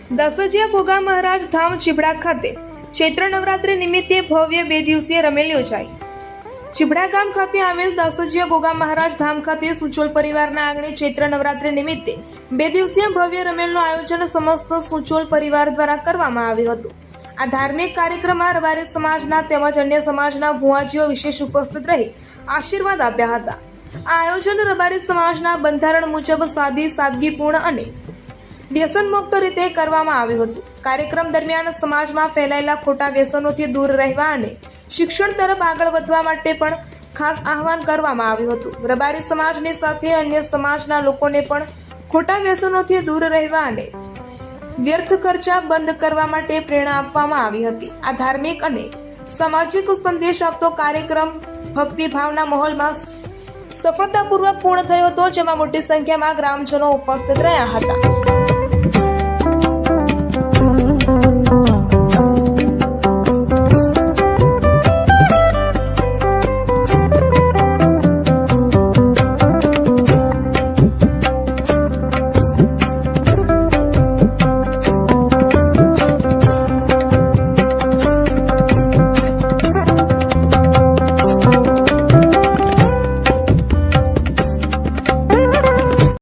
દાસજીયા ગોગા મહારાજ ધામ ચીબડા ખાતે ચૈત્ર નવરાત્રી નિમિત્તે ભવ્ય 2 દિવસીય રમેલ યોજાઈ। ચીબડા ગામ ખાતે આવેલ દાસજીયા ગોગા મહારાજ ધામ ખાતે સુચોલ પરિવારના આંગણે ચૈત્ર નવરાત્રી નિમિત્તે 2 દિવસીય ભવ્ય રમેલનું આયોજન સમસ્ત સુચોલ પરિવાર દ્વારા કરવામાં આવ્યું હતું। આ ધાર્મિક કાર્યક્રમમાં રબારી સમાજના તેમજ અન્ય સમાજના ભુવાજીઓ વિશેષ ઉપસ્થિત રહી આશીર્વાદ આપ્યા હતા। આ આયોજન રબારી સમાજના બંધારણ મુજબ સાદી, સાદગીપૂર્ણ અને વ્યસન મુક્ત રીતે કરવામાં આવ્યું હતું। કાર્યક્રમ દરમિયાન સમાજમાં ફેલાયેલા ખોટા વ્યસનોથી દૂર રહેવા અને શિક્ષણ તરફ આગળ વધવા માટે પણ ખાસ આહવાન કરવામાં આવ્યું હતું। રબારી સમાજની સાથે અન્ય સમાજના લોકોને પણ ખોટા વ્યસનોથી દૂર રહેવા અને વ્યર્થ ખર્ચા બંધ કરવા માટે પ્રેરણા આપવામાં આવી હતી। આ ધાર્મિક અને સામાજિક સંદેશ આપતો કાર્યક્રમ ભક્તિભાવના માહોલમાં સફળતાપૂર્વક પૂર્ણ થયો હતો, જેમાં મોટી સંખ્યામાં ગ્રામજનો ઉપસ્થિત રહ્યા હતા।